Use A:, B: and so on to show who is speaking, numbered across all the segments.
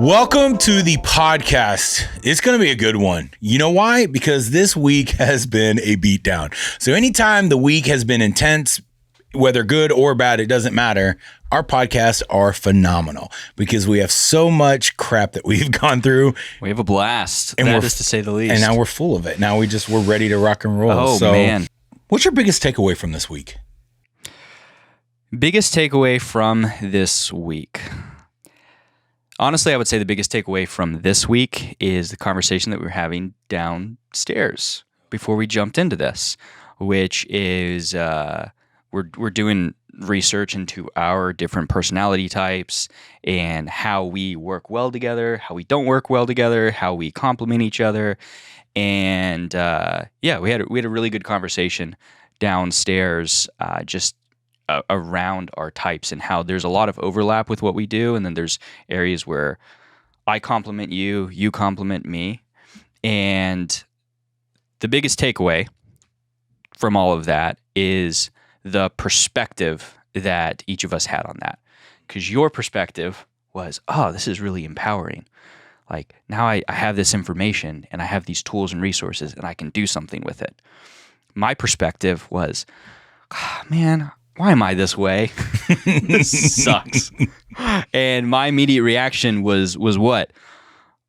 A: Welcome to the podcast. It's going to be a good one. You know why? Because this week has been a beatdown. So anytime the week has been intense, whether good or bad, it doesn't matter. Our podcasts are phenomenal because we have so much crap that we've gone through.
B: We have a blast, and that is to say the least.
A: And now we're full of it. Now we're ready to rock and roll.
B: Oh,
A: so,
B: man.
A: What's your biggest takeaway from this week?
B: Biggest takeaway from this week. Honestly, I would say the biggest takeaway from this week is the conversation that we were having downstairs before we jumped into this, which is we're doing research into our different personality types and how we work well together, how we don't work well together, how we complement each other, and we had a really good conversation downstairs, just around our types and how there's a lot of overlap with what we do, and then there's areas where I compliment you, you compliment me, and the biggest takeaway from all of that is the perspective that each of us had on that. Because your perspective was, oh, this is really empowering. Like, now I have this information and I have these tools and resources and I can do something with it. My perspective was, man, why am I this way? This sucks. And my immediate reaction was what?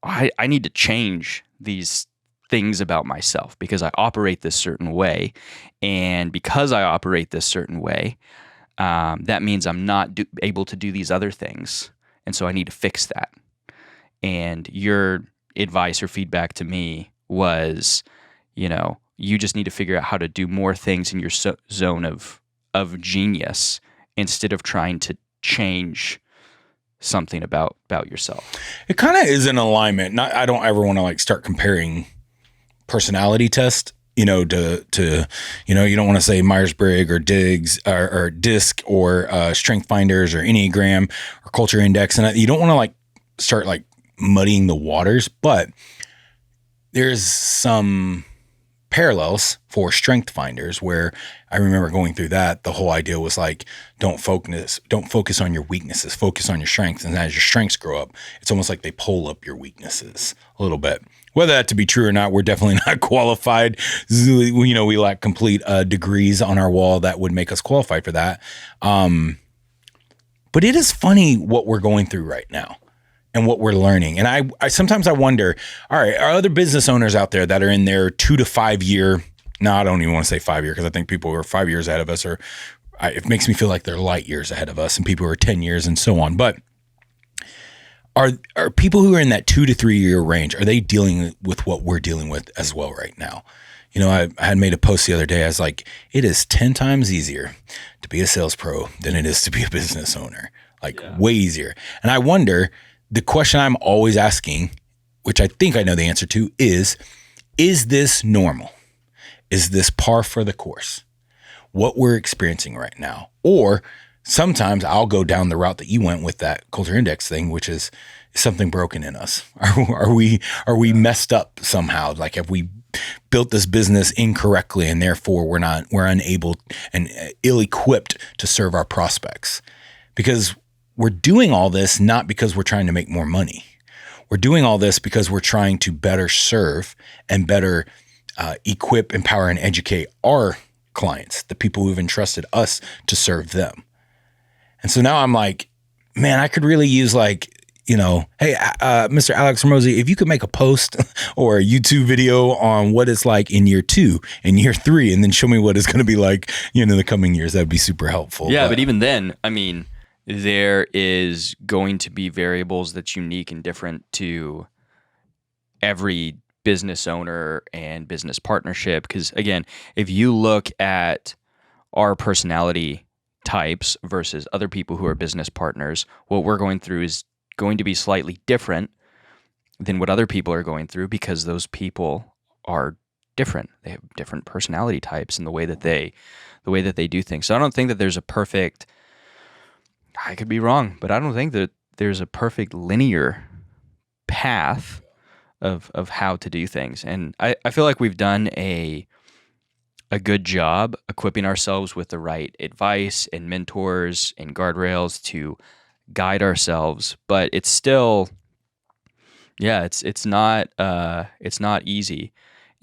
B: I need to change these things about myself because I operate this certain way. And because I operate this certain way, that means I'm not able to do these other things. And so I need to fix that. And your advice or feedback to me was, you just need to figure out how to do more things in your zone of genius instead of trying to change something about yourself.
A: It kind of is an alignment. I don't ever want to start comparing personality test, to you don't want to say Myers-Briggs or Diggs or DISC or Strength Finders or Enneagram or Culture Index, and you don't want to start muddying the waters, but there's some parallels for Strength Finders where I remember going through that. The whole idea was don't focus on your weaknesses, focus on your strengths. And as your strengths grow up, it's almost like they pull up your weaknesses a little bit. Whether that to be true or not, we're definitely not qualified. We lack complete degrees on our wall that would make us qualified for that. But it is funny what we're going through right now and what we're learning. And I sometimes I wonder, all right, are other business owners out there that are in their 2 to 5 year, no, I don't even want to say 5 year because I think people who are 5 years ahead of us it makes me feel like they're light years ahead of us, and people who are 10 years and so on. But are people who are in that 2 to 3 year range, are they dealing with what we're dealing with as well right now? I had made a post the other day. I was like, it is 10 times easier to be a sales pro than it is to be a business owner. Way easier. And I wonder, the question I'm always asking, which I think I know the answer to, is this normal? Is this par for the course? What we're experiencing right now? Or sometimes I'll go down the route that you went with that Culture Index thing, which is something broken in us. Are we messed up somehow? Have we built this business incorrectly and therefore we're unable and ill-equipped to serve our prospects? Because we're doing all this not because we're trying to make more money. We're doing all this because we're trying to better serve and better equip, empower, and educate our clients, the people who've entrusted us to serve them. And so now I'm like, man, I could really use hey, Mr. Alex Ramosi, if you could make a post or a YouTube video on what it's like in year 2 and year 3, and then show me what it's going to be like, in the coming years, that'd be super helpful.
B: Yeah, but even then, there is going to be variables that's unique and different to every business owner and business partnership. Because again, if you look at our personality types versus other people who are business partners, what we're going through is going to be slightly different than what other people are going through because those people are different. They have different personality types and the way that they do things. So I don't think that there's a perfect, I could be wrong, but I don't think that there's a perfect linear path of how to do things. And I feel like we've done a good job equipping ourselves with the right advice and mentors and guardrails to guide ourselves, but it's still Yeah, it's not easy,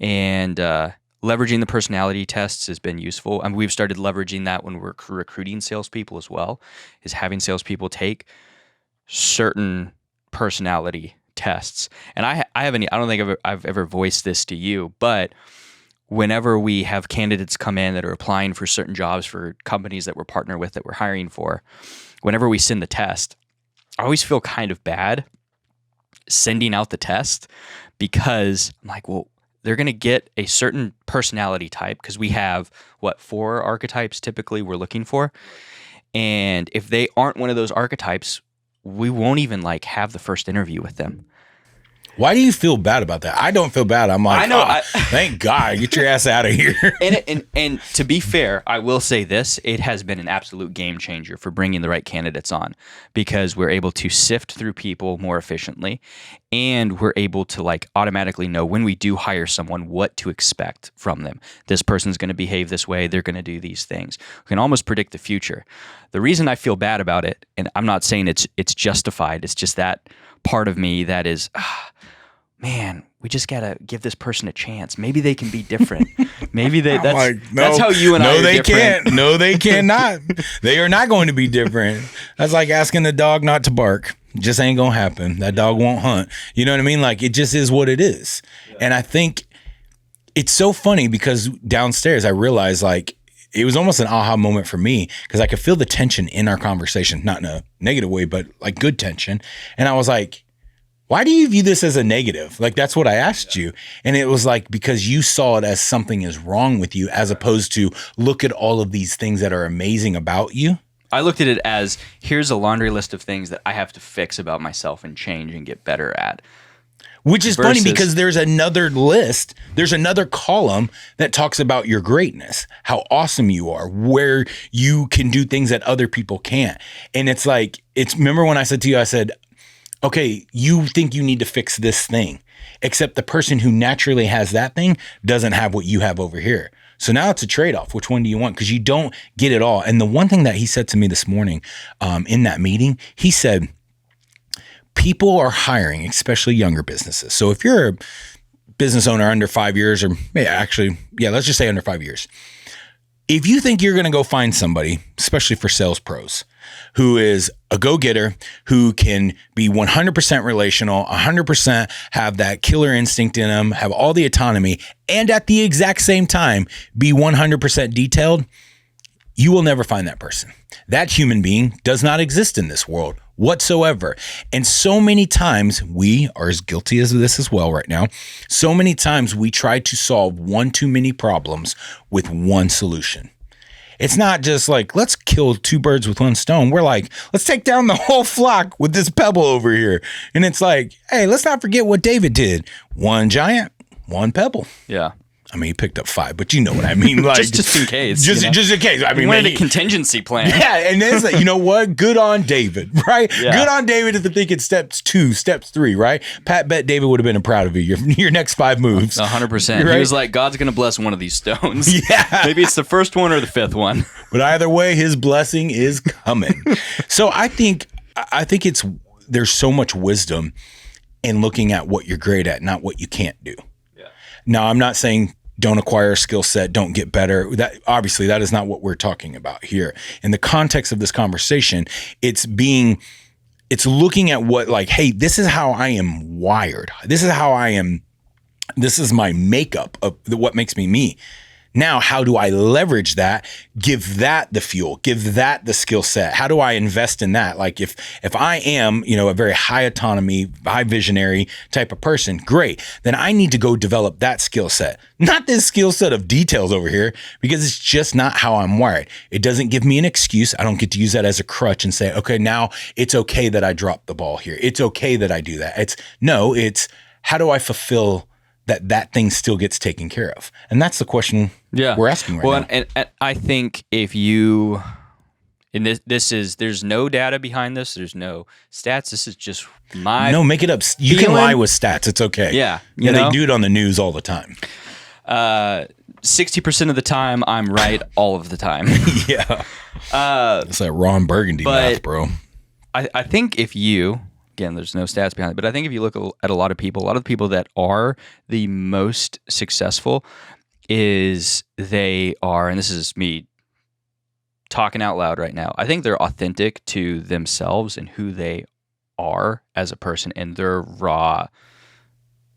B: and leveraging the personality tests has been useful. And we've started leveraging that when we're recruiting salespeople as well. Is having salespeople take certain personality tests. And I don't think I've ever voiced this to you, but whenever we have candidates come in that are applying for certain jobs for companies that we're partner with that we're hiring for, whenever we send the test, I always feel kind of bad sending out the test because I'm like, well, they're going to get a certain personality type because we have 4 archetypes typically we're looking for. And if they aren't one of those archetypes, we won't even like have the first interview with them.
A: Why do you feel bad about that? I don't feel bad. I'm like,
B: I know.
A: Thank God, get your ass out of here.
B: And to be fair, I will say this: it has been an absolute game changer for bringing the right candidates on, because we're able to sift through people more efficiently, and we're able to like automatically know when we do hire someone what to expect from them. This person's going to behave this way. They're going to do these things. We can almost predict the future. The reason I feel bad about it, and I'm not saying it's justified, it's just that part of me that is, man, we just gotta give this person a chance. Maybe they can be different. Maybe that's how you and I are
A: they
B: different.
A: Can't. No, they cannot. They are not going to be different. That's like asking the dog not to bark. Just ain't gonna happen. That dog won't hunt. You know what I mean? Like, it just is what it is. Yeah. And I think it's so funny because downstairs I realized, like, it was almost an aha moment for me because I could feel the tension in our conversation, not in a negative way, but like good tension. And I was like, why do you view this as a negative? Like, that's what I asked you. And it was like, because you saw it as something is wrong with you, as opposed to look at all of these things that are amazing about you.
B: I looked at it as, here's a laundry list of things that I have to fix about myself and change and get better at.
A: Which is funny because there's another list, there's another column that talks about your greatness, how awesome you are, where you can do things that other people can't. And it's like, remember when I said to you, I said, okay, you think you need to fix this thing, except the person who naturally has that thing doesn't have what you have over here. So now it's a trade-off. Which one do you want? Because you don't get it all. And the one thing that he said to me this morning in that meeting, he said, people are hiring, especially younger businesses. So if you're a business owner under 5 years, or let's just say under 5 years. If you think you're going to go find somebody, especially for sales pros, who is a go-getter, who can be 100% relational, 100% have that killer instinct in them, have all the autonomy, and at the exact same time be 100% detailed, you will never find that person. That human being does not exist in this world whatsoever. And so many times, we are as guilty as this as well right now. So many times we try to solve one too many problems with one solution. It's not just like, let's kill 2 birds with 1 stone. We're like, let's take down the whole flock with this pebble over here. And it's like, hey, let's not forget what David did. 1 giant, 1 pebble.
B: Yeah.
A: I mean, he picked up 5, but you know what I mean. Like,
B: just in case.
A: Just in case. I mean,
B: he wanted a contingency plan.
A: Yeah, and it's like, you know what? Good on David, right?
B: Yeah.
A: Good on David for thinking steps 2, steps 3, right? Pat bet David would have been proud of you. Your next 5 moves.
B: 100%.
A: Right?
B: He was like, God's going to bless one of these stones.
A: Yeah.
B: Maybe it's the first one or the 5th one.
A: But either way, his blessing is coming. So I think there's so much wisdom in looking at what you're great at, not what you can't do. Yeah. Now, I'm not saying don't acquire a skill set, don't get better. That obviously that is not what we're talking about here. In the context of this conversation, it's looking at what, like, hey, this is how I am wired. This is how I am. This is my makeup of what makes me me. Now, how do I leverage that? Give that the fuel, give that the skill set. How do I invest in that? Like if I am, a very high autonomy, high visionary type of person, great. Then I need to go develop that skill set, not this skill set of details over here, because it's just not how I'm wired. It doesn't give me an excuse. I don't get to use that as a crutch and say, okay, now it's okay that I dropped the ball here. It's okay that I do that. It's how do I fulfill that thing still gets taken care of? And that's the question we're asking right now.
B: And I think if you, and there's no data behind this, there's no stats, this is just
A: No, make it up. You can lie with stats, it's okay.
B: Yeah.
A: They do it on the news all the time.
B: 60% of the time, I'm right all of the time.
A: Yeah. It's like Ron Burgundy math, bro.
B: I think if you again, there's no stats behind it, but I think if you look at a lot of the people that are the most successful is they are, and this is me talking out loud right now, I think they're authentic to themselves and who they are as a person and their raw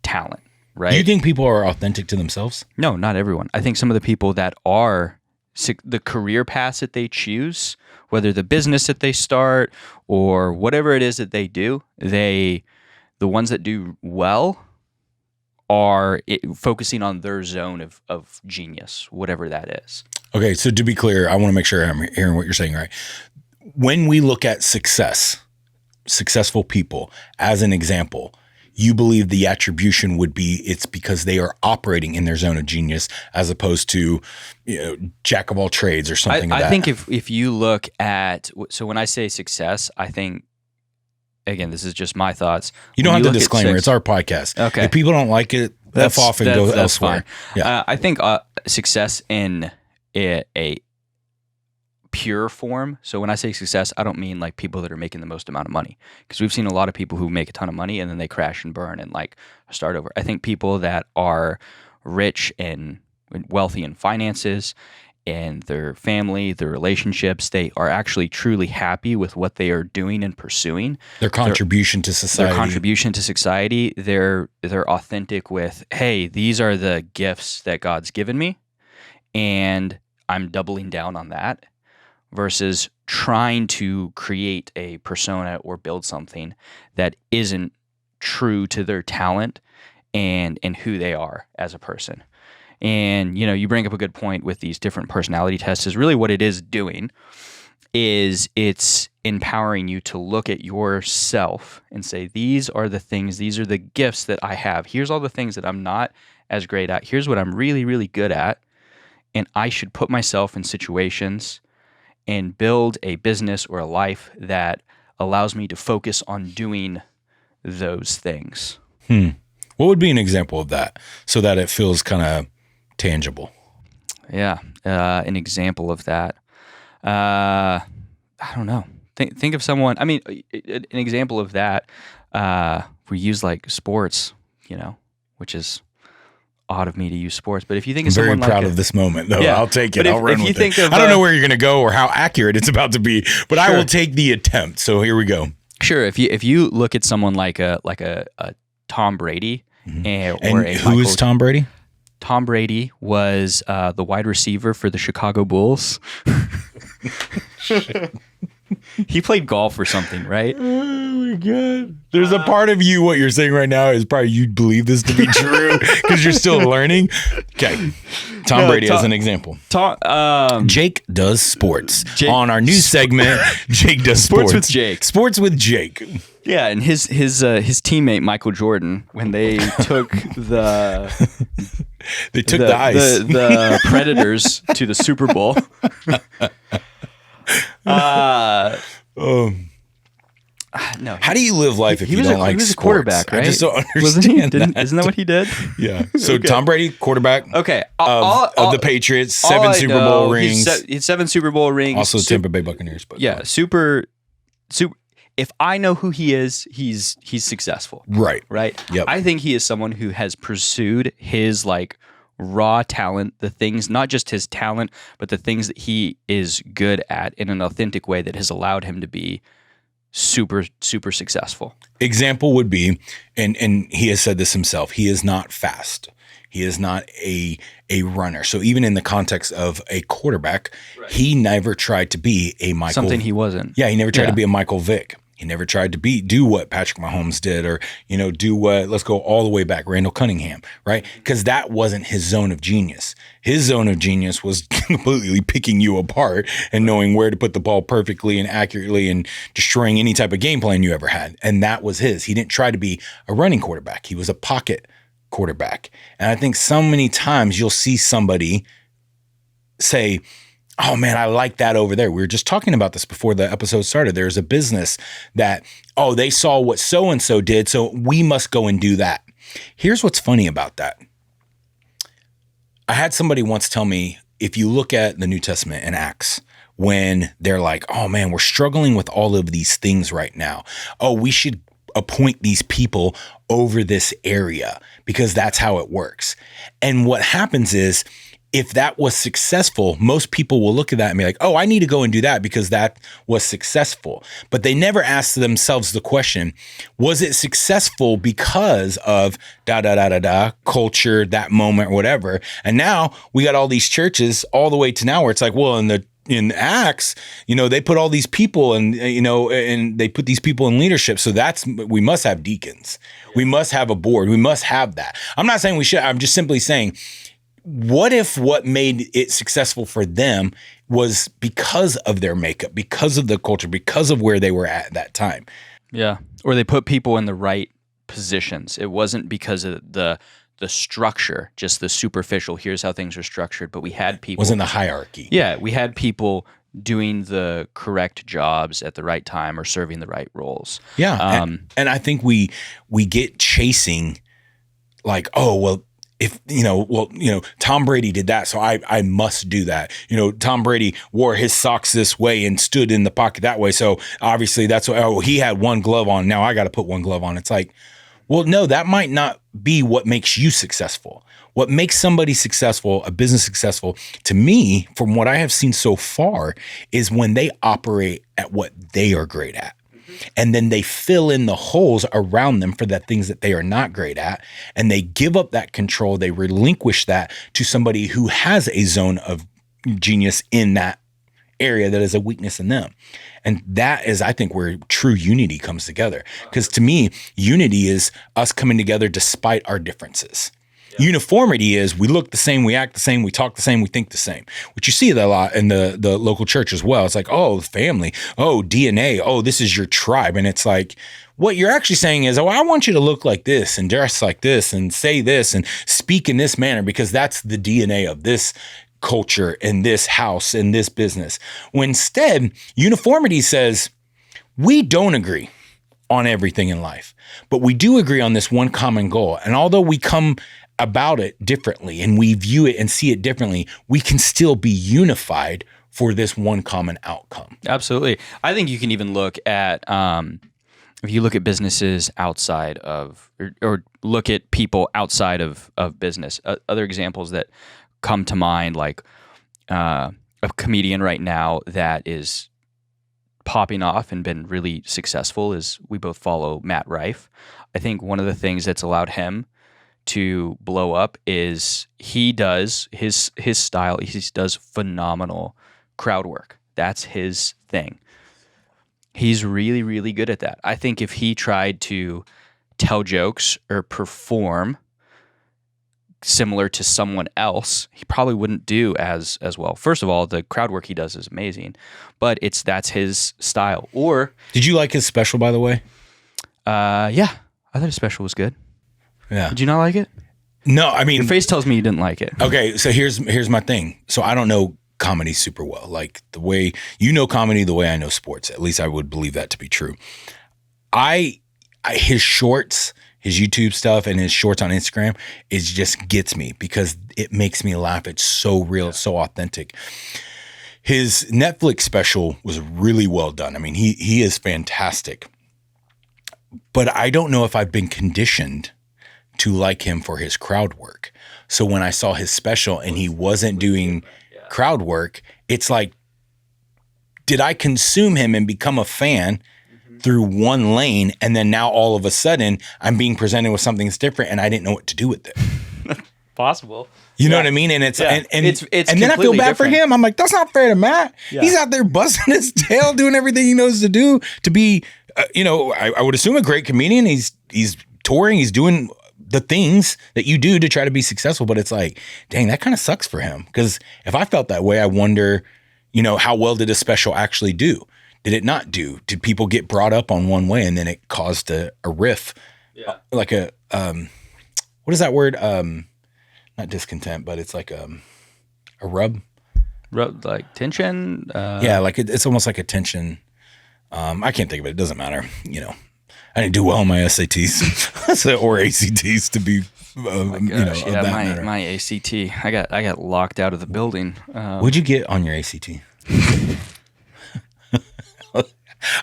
B: talent, right?
A: Do you think people are authentic to themselves?
B: No, not everyone. I think some of the people that are the career paths that they choose, whether the business that they start or whatever it is that they do, the ones that do well are focusing on their zone of genius, whatever that is.
A: Okay, so to be clear, I want to make sure I'm hearing what you're saying right. When we look at successful people as an example, you believe the attribution would be it's because they are operating in their zone of genius as opposed to, jack of all trades or something like that.
B: I think if you look at, so when I say success, I think, again, this is just my thoughts.
A: You don't have the disclaimer. It's our podcast.
B: Okay.
A: If people don't like it, F off and go elsewhere.
B: Fine. Yeah. I think success in a pure form. So when I say success, I don't mean like people that are making the most amount of money, because we've seen a lot of people who make a ton of money and then they crash and burn and like start over. I think people that are rich and wealthy in finances and their family, their relationships, they are actually truly happy with what they are doing and pursuing.
A: Their contribution to society.
B: They're authentic with, hey, these are the gifts that God's given me, and I'm doubling down on that, versus trying to create a persona or build something that isn't true to their talent and who they are as a person. And, you bring up a good point with these different personality tests. Is really what it is doing is it's empowering you to look at yourself and say, these are the things, these are the gifts that I have. Here's all the things that I'm not as great at. Here's what I'm really, really good at. And I should put myself in situations and build a business or a life that allows me to focus on doing those things.
A: What would be an example of that so that it feels kind of tangible?
B: Yeah, an example of that. I don't know. Think of someone. I mean, an example of that. We use like sports, which is odd of me to use sports. But if you think of someone,
A: I'm very proud of this moment, though.
B: Yeah,
A: I'll take it. I'll run with it.
B: I
A: don't know where you're going to go or how accurate it's about to be, but
B: sure.
A: I will take the attempt. So here we go.
B: Sure. If you look at someone like a Tom Brady,
A: and who is Tom Brady?
B: Tom Brady was the wide receiver for the Chicago Bulls. He played golf or something, right?
A: Oh my God. There's a part of you, what you're saying right now is probably you believe this to be true because you're still learning. Okay. Tom Brady as an example. Jake does sports. On our new segment, Jake does sports.
B: With Jake.
A: Sports with Jake.
B: Yeah, and his teammate Michael Jordan, when they took the
A: ice,
B: the Predators to the Super Bowl. No.
A: How do you live life if you don't like sports? He was a
B: quarterback, right?
A: I just don't understand that.
B: Isn't that what he did?
A: Yeah. So okay. Tom Brady, quarterback.
B: Okay.
A: Of the Patriots, 7 Super Bowl rings.
B: He's 7 Super Bowl rings.
A: Also Tampa Bay Buccaneers. But
B: yeah, super. If I know who he is, he's successful.
A: Right.
B: Right.
A: Yep.
B: I think he is someone who has pursued his like raw talent, the things, not just his talent, but the things that he is good at in an authentic way that has allowed him to be super, super successful.
A: Example would be, and he has said this himself, he is not fast. He is not a runner. So even in the context of a quarterback, right, he never tried to be a Michael.
B: Something he wasn't.
A: Yeah, he never tried to be a Michael Vick. He never tried to do what Patrick Mahomes did or, do what, let's go all the way back, Randall Cunningham, right? Because that wasn't his zone of genius. His zone of genius was completely picking you apart and knowing where to put the ball perfectly and accurately and destroying any type of game plan you ever had. And that was his. He didn't try to be a running quarterback. He was a pocket quarterback. And I think so many times you'll see somebody say, oh man, I like that over there. We were just talking about this before the episode started. There's a business that, they saw what so-and-so did, so we must go and do that. Here's what's funny about that. I had somebody once tell me, if you look at the New Testament and Acts, when they're like, oh man, we're struggling with all of these things right now. Oh, we should appoint these people over this area because that's how it works. And what happens is, if that was successful, most people will look at that and be like, oh, I need to go and do that because that was successful. But they never ask themselves the question, was it successful because of culture, that moment, or whatever? And now we got all these churches all the way to now where it's like, well, in Acts, they put all these people and they put these people in leadership. So we must have deacons. We must have a board. We must have that. I'm not saying we should. I'm just simply saying, what if what made it successful for them was because of their makeup, because of the culture, because of where they were at that time?
B: Yeah. Or they put people in the right positions. It wasn't because of the structure, just the superficial, here's how things are structured, but we had people.
A: It wasn't the hierarchy.
B: Yeah. We had people doing the correct jobs at the right time or serving the right roles.
A: Yeah. And I think we get chasing like, oh, well, if, Tom Brady did that, so I must do that. Tom Brady wore his socks this way and stood in the pocket that way. So obviously that's what, he had one glove on. Now I got to put one glove on. It's like, well, no, that might not be what makes you successful. What makes somebody successful, a business successful, to me, from what I have seen so far, is when they operate at what they are great at. And then they fill in the holes around them for the things that they are not great at. And they give up that control. They relinquish that to somebody who has a zone of genius in that area that is a weakness in them. And that is, I think, where true unity comes together. Because to me, unity is us coming together despite our differences. Yeah. Uniformity is we look the same, we act the same, we talk the same, we think the same, which you see that a lot in the local church as well. It's like, oh, family, oh, DNA, oh, this is your tribe. And it's like, what you're actually saying is, oh, I want you to look like this and dress like this and say this and speak in this manner because that's the DNA of this culture in this house, in this business. When instead, uniformity says, we don't agree on everything in life, but we do agree on this one common goal. And although we come about it differently and we view it and see it differently, we can still be unified for this one common outcome.
B: Absolutely. I think you can even look at, if you look at businesses outside of, or look at people outside of business, other examples that come to mind, like a comedian right now that is popping off and been really successful is, we both follow Matt Rife. I think one of the things that's allowed him to blow up is he does his style. He does phenomenal crowd work. That's his thing. He's really, really good at that. I think if he tried to tell jokes or perform similar to someone else, he probably wouldn't do as well. First of all, the crowd work he does is amazing, but that's his style. Or
A: did you like his special, by the way?
B: Yeah, I thought his special was good.
A: Yeah.
B: Did you not like it?
A: No, I mean,
B: your face tells me you didn't like it.
A: Okay, so here's my thing. So I don't know comedy super well. Like the way you know comedy, the way I know sports. At least I would believe that to be true. His shorts, his YouTube stuff, and his shorts on Instagram, it just gets me because it makes me laugh. It's so real, it's so authentic. His Netflix special was really well done. I mean, he is fantastic. But I don't know if I've been conditioned to like him for his crowd work. So when I saw his special and he wasn't doing crowd work, it's like, did I consume him and become a fan through one lane, and then now all of a sudden I'm being presented with something that's different and I didn't know what to do with it?
B: Possible.
A: You know what I mean? And it's and
B: it's
A: and then I feel bad
B: different
A: for him. I'm like, that's not fair to Matt.
B: Yeah.
A: He's out there busting his tail, doing everything he knows to do to be, I would assume a great comedian. He's touring, he's doing the things that you do to try to be successful. But it's like, dang, that kind of sucks for him. Because if I felt that way, I wonder, how well did a special actually do? Did it not do? Did people get brought up on one way and then it caused a riff? Yeah. Like a, what is that word? Not discontent, but it's like a rub.
B: Rub, like tension?
A: Yeah, like it's almost like a tension. I can't think of it. It doesn't matter. I didn't do well on my SATs or ACTs to be,
B: my ACT. I got locked out of the building.
A: What'd you get on your ACT?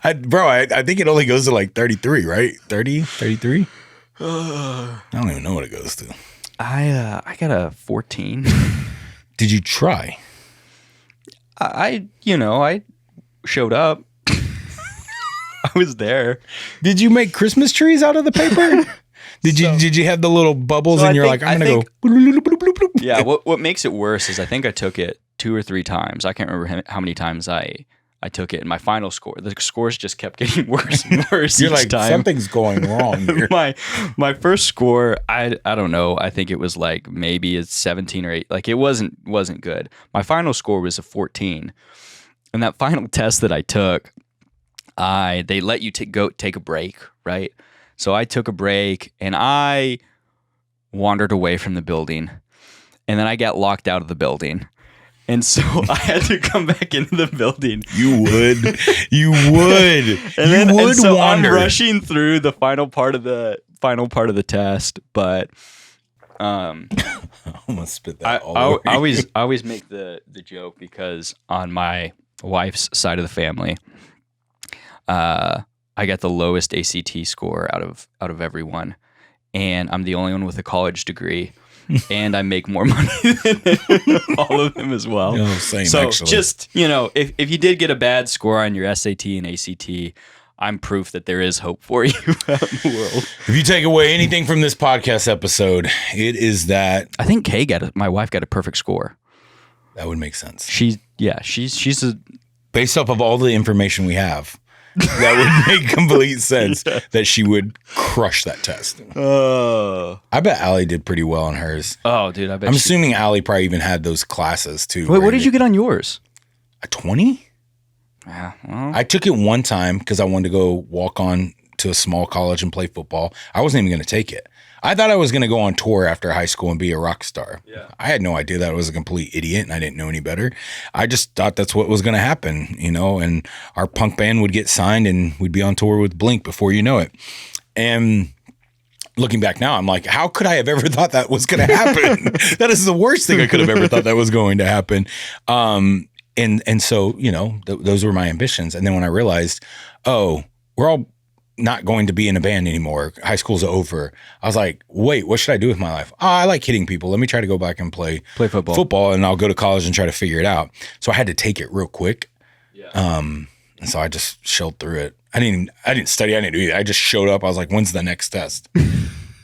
A: I think it only goes to like 33, right? 30, 33? I don't even know what it goes to.
B: I got a 14.
A: Did you try?
B: I showed up. I was there.
A: Did you make Christmas trees out of the paper? Did you have the little bubbles and you're like, I'm going to go. Bloop, bloop, bloop, bloop.
B: Yeah, what makes it worse is I think I took it 2 or 3 times. I can't remember how many times I took it. And my final score, the scores just kept getting worse and worse.
A: You're
B: each
A: like,
B: time.
A: something's going wrong here.
B: my first score, I don't know. I think it was like maybe a 17 or 8. Like it wasn't good. My final score was a 14. And that final test that I took, they let you go take a break, right? So I took a break and I wandered away from the building, and then I got locked out of the building. And so I had to come back into the building.
A: You would.
B: And so
A: wander.
B: I'm rushing through the final part of the test, but
A: I'm gonna spit that all over.
B: I always make the joke because on my wife's side of the family, I got the lowest ACT score out of everyone, and I'm the only one with a college degree, and I make more money than all of them as well.
A: Same,
B: so
A: actually.
B: just if you did get a bad score on your SAT and ACT, I'm proof that there is hope for you out in the world.
A: If you take away anything from this podcast episode, it is that
B: I think my wife got a perfect score.
A: that would make sense.
B: She's a
A: Based off of all the information we have, that would make complete sense that she would crush that test. I bet Allie did pretty well on hers.
B: Oh, dude, I bet.
A: I'm assuming Allie probably even had those classes too.
B: Wait, what did you get on yours?
A: A 20?
B: Yeah, well,
A: I took it one time because I wanted to go walk on to a small college and play football. I wasn't even going to take it. I thought I was going to go on tour after high school and be a rock star.
B: Yeah.
A: I had no idea that I was a complete idiot and I didn't know any better. I just thought that's what was going to happen, and our punk band would get signed and we'd be on tour with Blink before you know it. And looking back now, I'm like, how could I have ever thought that was going to happen? That is the worst thing I could have ever thought that was going to happen. And so, those were my ambitions. And then when I realized, we're all not going to be in a band anymore. High school's over. I was like, wait, what should I do with my life? I like hitting people. Let me try to go back and play football, and I'll go to college and try to figure it out. So I had to take it real quick.
B: Yeah.
A: And so I just shelled through it. I didn't study. I didn't do anything. I just showed up. I was like, when's the next test?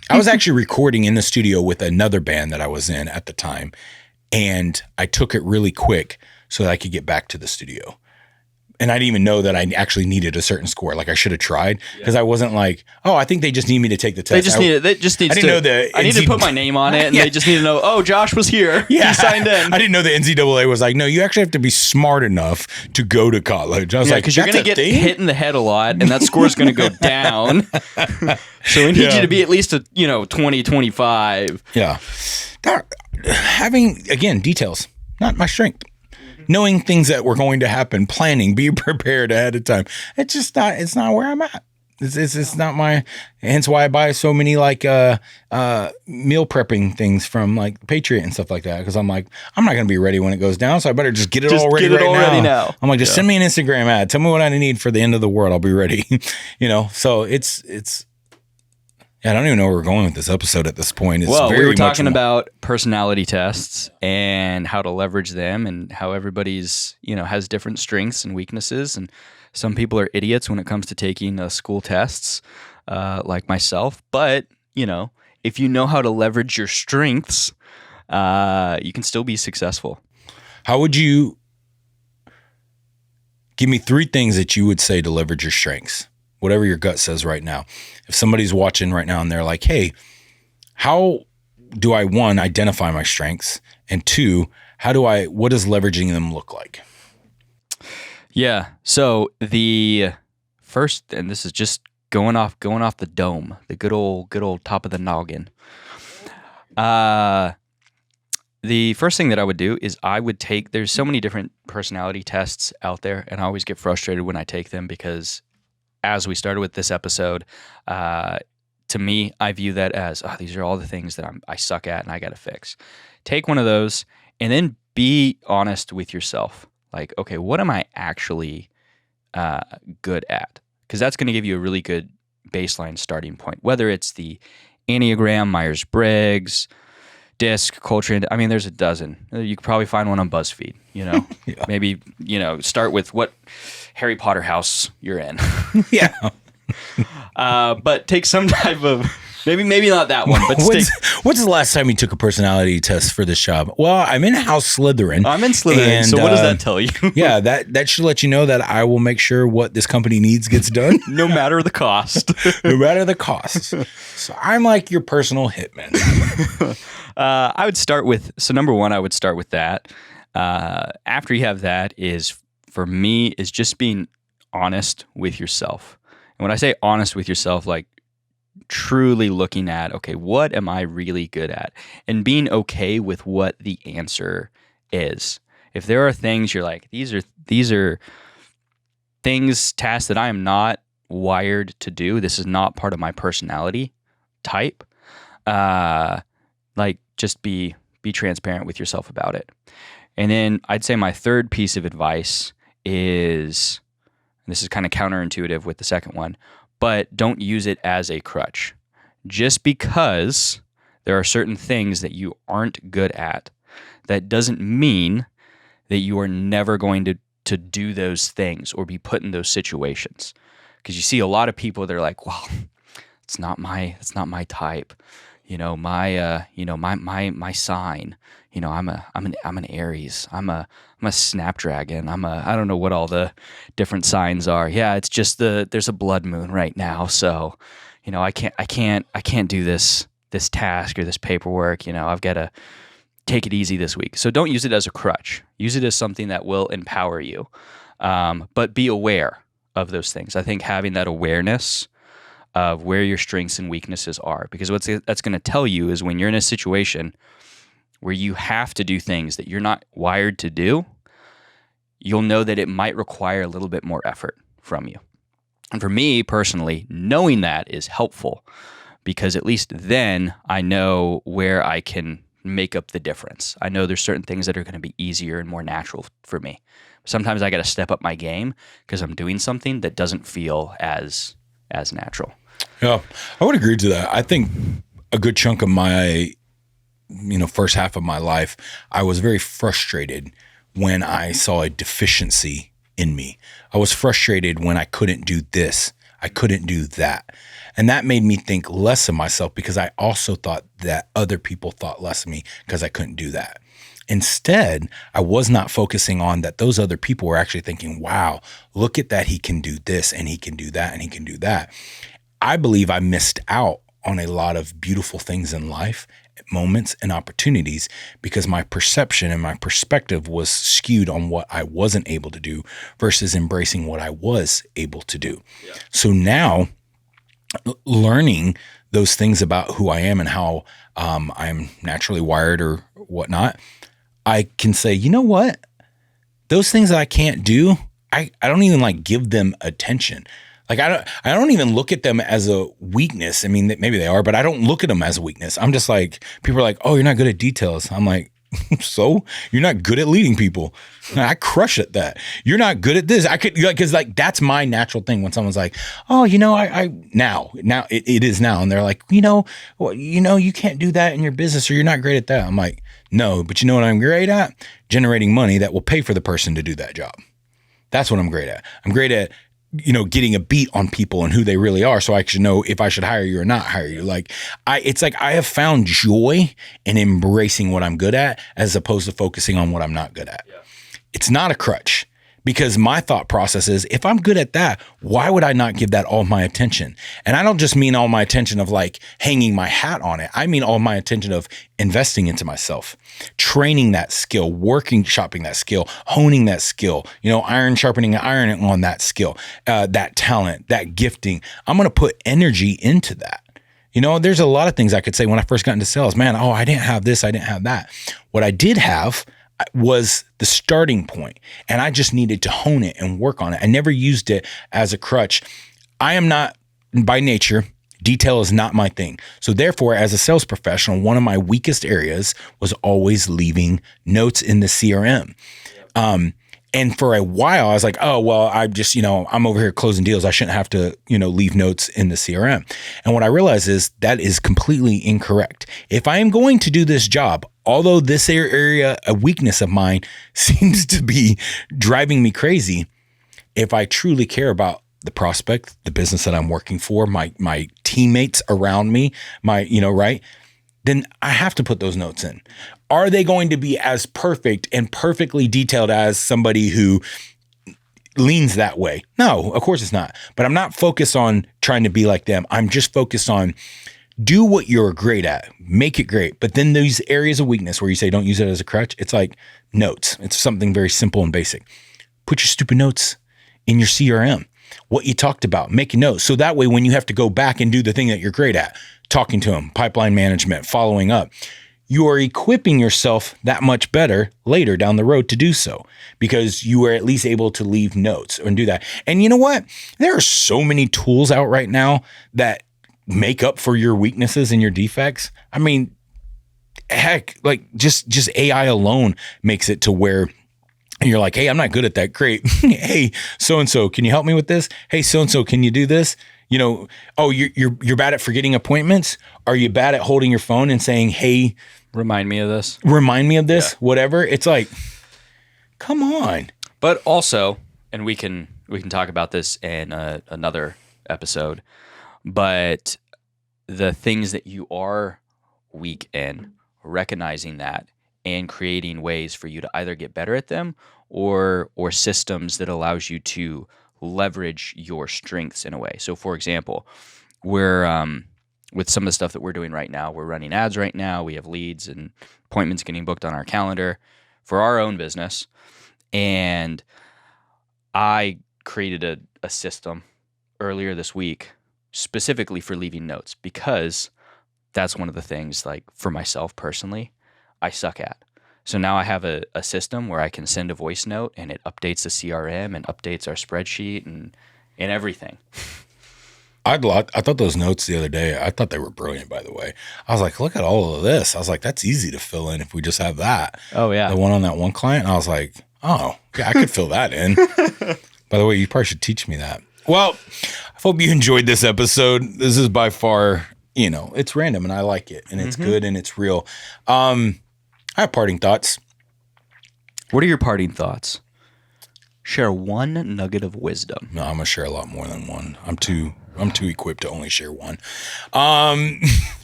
A: I was actually recording in the studio with another band that I was in at the time. And I took it really quick so that I could get back to the studio. And I didn't even know that I actually needed a certain score. Like I should have tried because I wasn't like, I think they just need me to take the test.
B: They just need I need to put my name on it, and they just need to know, Josh was here.
A: Yeah.
B: He signed in.
A: I didn't know the NCAA was like, no, you actually have to be smart enough to go to college. I was like,
B: because you're going to get hit in the head a lot, and that score is going to go down. So we need you to be at least a 20, 25.
A: Yeah. Having, again, details, not my strength. Knowing things that were going to happen, planning, be prepared ahead of time. It's not where I'm at. It's not my, hence why I buy so many like meal prepping things from like Patriot and stuff like that. Cause I'm like, I'm not going to be ready when it goes down. So I better just get it all ready right now. I'm like, just send me an Instagram ad. Tell me what I need for the end of the world. I'll be ready. So it's, I don't even know where we're going with this episode at this point.
B: We were talking about personality tests and how to leverage them and how everybody's, has different strengths and weaknesses. And some people are idiots when it comes to taking school tests, like myself. But, if you know how to leverage your strengths, you can still be successful.
A: How would you give me 3 things that you would say to leverage your strengths? Whatever your gut says right now. If somebody's watching right now and they're like, hey, how do I, 1, identify my strengths? And 2, what does leveraging them look like?
B: Yeah. So the first, and this is just going off the dome, the good old top of the noggin. The first thing that I would do is there's so many different personality tests out there, and I always get frustrated when I take them because as we started with this episode, to me, I view that as, these are all the things that I suck at and I got to fix. Take one of those and then be honest with yourself. Like, okay, what am I actually good at, because that's going to give you a really good baseline starting point, whether it's the Enneagram, Myers-Briggs, DISC, Coltrane. I mean, there's a dozen. You could probably find one on BuzzFeed,
A: Yeah.
B: Maybe, start with what Harry Potter house you're in.
A: Yeah.
B: But take some type of, maybe not that one, but
A: what's the last time you took a personality test for this job? Well, I'm in House Slytherin.
B: I'm in Slytherin,
A: and,
B: so what does that tell you?
A: Yeah, that should let you know that I will make sure what this company needs gets done.
B: No matter the cost.
A: No matter the cost. So I'm like your personal hitman.
B: I would start with, number one, I would start with that. After you have that for me, is just being honest with yourself. And when I say honest with yourself, like truly looking at, okay, what am I really good at? And being okay with what the answer is. If there are things you're like, these are things, tasks that I am not wired to do. This is not part of my personality type. Just be transparent with yourself about it. And then I'd say my third piece of advice is, and this is kind of counterintuitive with the second one, but don't use it as a crutch. Just because there are certain things that you aren't good at, that doesn't mean that you are never going to do those things or be put in those situations. Because you see a lot of people, they're like, well, it's not my type. My sign, I'm an Aries. I'm a Snapdragon. I don't know what all the different signs are. Yeah, it's just there's a blood moon right now, so I can't do this task or this paperwork. I've got to take it easy this week. So don't use it as a crutch. Use it as something that will empower you. But be aware of those things. I think having that awareness of where your strengths and weaknesses are, because what that's going to tell you is when you're in a situation where you have to do things that you're not wired to do, you'll know that it might require a little bit more effort from you. And for me personally, knowing that is helpful, because at least then I know where I can make up the difference. I know there's certain things that are going to be easier and more natural for me. Sometimes I got to step up my game because I'm doing something that doesn't feel as natural.
A: Yeah, I would agree to that. I think a good chunk of my, first half of my life, I was very frustrated when I saw a deficiency in me. I was frustrated when I couldn't do this. I couldn't do that. And that made me think less of myself, because I also thought that other people thought less of me because I couldn't do that. Instead, I was not focusing on that those other people were actually thinking, wow, look at that. He can do this and he can do that and he can do that. I believe I missed out on a lot of beautiful things in life, moments and opportunities, because my perception and my perspective was skewed on what I wasn't able to do versus embracing what I was able to do. Yeah. So now, learning those things about who I am and how I'm naturally wired or whatnot, I can say, you know what? Those things that I can't do, I don't even give them attention. I don't even look at them as a weakness. I mean, maybe they are, but I don't look at them as a weakness. I'm just like, people are like, oh, you're not good at details. I'm like, so you're not good at leading people. I crush at that. You're not good at this. I could, because that's my natural thing. When someone's like, oh, now it is now. And they're like, you can't do that in your business, or you're not great at that. I'm like, no, but you know what I'm great at? Generating money that will pay for the person to do that job. That's what I'm great at. I'm great at, getting a beat on people and who they really are, so I should know if I should hire you or not hire you. I have found joy in embracing what I'm good at, as opposed to focusing on what I'm not good at. Yeah. It's not a crutch, because my thought process is, if I'm good at that, why would I not give that all my attention? And I don't just mean all my attention of hanging my hat on it. I mean all my attention of investing into myself, training that skill, shopping that skill, honing that skill, iron sharpening iron on that skill, that talent, that gifting. I'm going to put energy into that. There's a lot of things I could say when I first got into sales. Man, I didn't have this, I didn't have that. What I did have was the starting point, and I just needed to hone it and work on it. I never used it as a crutch. I am not, by nature, detail is not my thing. So therefore, as a sales professional, one of my weakest areas was always leaving notes in the CRM. And for a while, I was like, oh, well, I'm over here closing deals. I shouldn't have to, leave notes in the CRM. And what I realized is that is completely incorrect. If I am going to do this job, although this area, a weakness of mine, seems to be driving me crazy, if I truly care about the prospect, the business that I'm working for, my teammates around me, right? Then I have to put those notes in. Are they going to be as perfect and perfectly detailed as somebody who leans that way? No, of course it's not. But I'm not focused on trying to be like them. I'm just focused on do what you're great at, make it great. But then these areas of weakness where you say don't use it as a crutch, it's like notes. It's something very simple and basic. Put your stupid notes in your CRM. What you talked about, make a note. So that way, when you have to go back and do the thing that you're great at, talking to them, pipeline management, following up, you are equipping yourself that much better later down the road to do so because you are at least able to leave notes and do that. And you know what? There are so many tools out right now that make up for your weaknesses and your defects. I mean, heck, like just AI alone makes it to where you're like, hey, I'm not good at that. Great. Hey, so-and-so, can you help me with this? Hey, so-and-so, can you do this? Oh, you're bad at forgetting appointments. Are you bad at holding your phone and saying, hey,
B: remind me of this,
A: yeah. Whatever. It's like, come on.
B: But also, and we can talk about this in another episode, but the things that you are weak in, recognizing that and creating ways for you to either get better at them or systems that allows you to leverage your strengths in a way. So for example, we're with some of the stuff that we're doing right now, we're running ads right now. We have leads and appointments getting booked on our calendar for our own business. And I created a system earlier this week specifically for leaving notes because that's one of the things, like for myself personally, I suck at. So now I have a system where I can send a voice note and it updates the CRM and updates our spreadsheet and everything.
A: I thought those notes the other day, I thought they were brilliant, by the way. I was like, look at all of this. I was like, that's easy to fill in if we just have that.
B: Oh, yeah.
A: The one on that one client. And I was like, oh, yeah, I could fill that in. By the way, you probably should teach me that. Well, I hope you enjoyed this episode. This is by far, it's random and I like it and it's good and it's real. I have parting thoughts.
B: What are your parting thoughts? Share one nugget of wisdom.
A: No, I'm gonna share a lot more than one. I'm too equipped to only share one.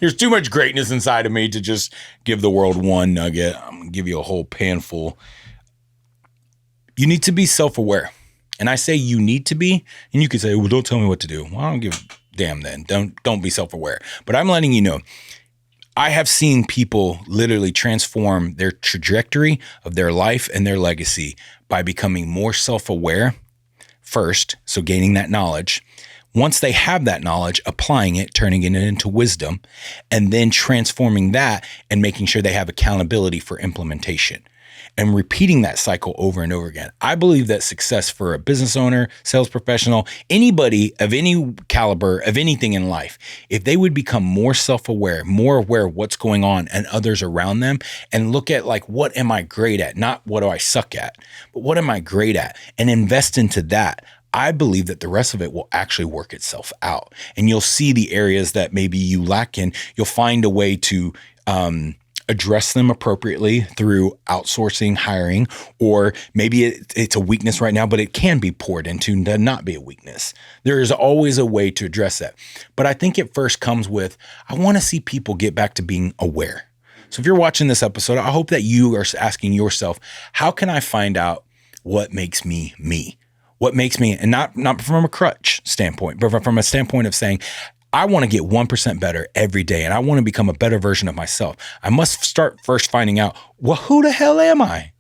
A: There's too much greatness inside of me to just give the world one nugget. I'm gonna give you a whole pan full. You need to be self-aware. And I say you need to be, and you could say, well, don't tell me what to do. Well, I don't give a damn then. Don't be self-aware. But I'm letting you know. I have seen people literally transform their trajectory of their life and their legacy by becoming more self-aware first, so gaining that knowledge. Once they have that knowledge, applying it, turning it into wisdom, and then transforming that and making sure they have accountability for implementation and repeating that cycle over and over again. I believe that success for a business owner, sales professional, anybody of any caliber of anything in life, if they would become more self-aware, more aware of what's going on and others around them and look at like, what am I great at? Not what do I suck at, but what am I great at? And invest into that. I believe that the rest of it will actually work itself out. And you'll see the areas that maybe you lack in. You'll find a way to address them appropriately through outsourcing, hiring, or maybe it's a weakness right now, but it can be poured into to not be a weakness. There is always a way to address that. But I think it first comes with, I want to see people get back to being aware. So if you're watching this episode, I hope that you are asking yourself, how can I find out what makes me me? What makes me, and not from a crutch standpoint, but from a standpoint of saying, I want to get 1% better every day, and I want to become a better version of myself. I must start first finding out, well, who the hell am I?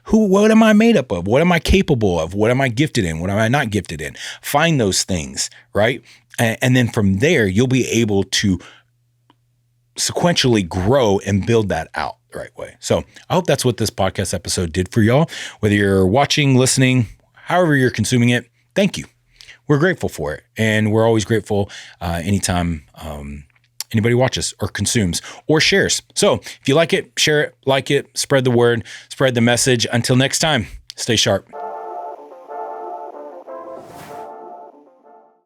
A: What am I made up of? What am I capable of? What am I gifted in? What am I not gifted in? Find those things, right? And then from there, you'll be able to sequentially grow and build that out the right way. So I hope that's what this podcast episode did for y'all. Whether you're watching, listening, however you're consuming it, thank you. We're grateful for it. And we're always grateful anytime anybody watches or consumes or shares. So if you like it, share it, like it, spread the word, spread the message. Until next time, stay sharp.